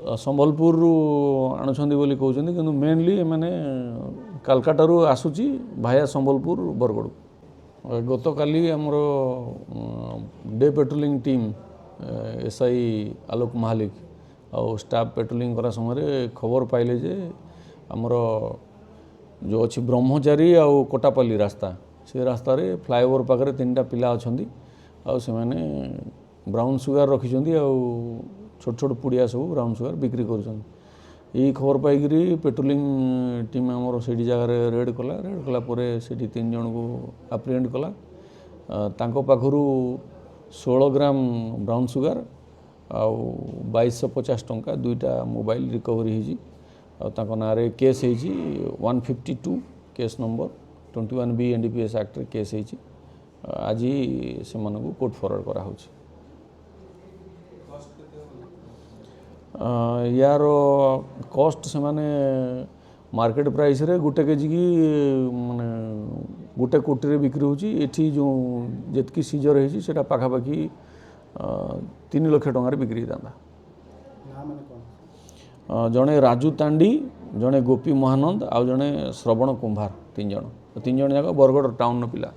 संबलपुर आणुछंदी बोली कहउछंदी किंतु मेनली माने कालकाटारू आसुची भाया संबलपुर बरगड़ गत काली हमर डे पेट्रोलिंग टीम एसआई आलोक महालिक और स्टाफ पेट्रोलिंग करा समय खबर पाइले जे हमर जो अच्छी ब्रह्मचारी आउ कोटापल्ली रास्ता से रास्ता रे फ्लाईओवर पाखे 3टा पिला अच्छी आउ से माने ब्राउन सुगार रखिछंदी आउ छोट छोट पुड़िया सब ब्राउन सुगार बिक्री कर खबर पाई पेट्रोलिंग टीम आमर से जगह रेड कला से 3 जन को आप्रिहेंड कला तांको पाखरु 16 ग्राम ब्राउन सुगार आउ 2250 टंका 2टा मोबाइल रिकवरी हो ना केस हो 152 case number 21B NDPS act case हो आज से कोर्ट फरवर्ड करा होछि। यार कॉस्ट से माने मार्केट प्राइस रे गोटे केजी की माने गोटे कोटी रे बिक्री होची एठी जो जेतकी सीजर होची सेटा पाखापाखी 3 लाख टंका बिक्री दांदा। जड़े राजू तांडी जड़े गोपी महानंद आउ जड़े श्रवण कुंभार 3 जन जाक बरगड़ टाउन पिला।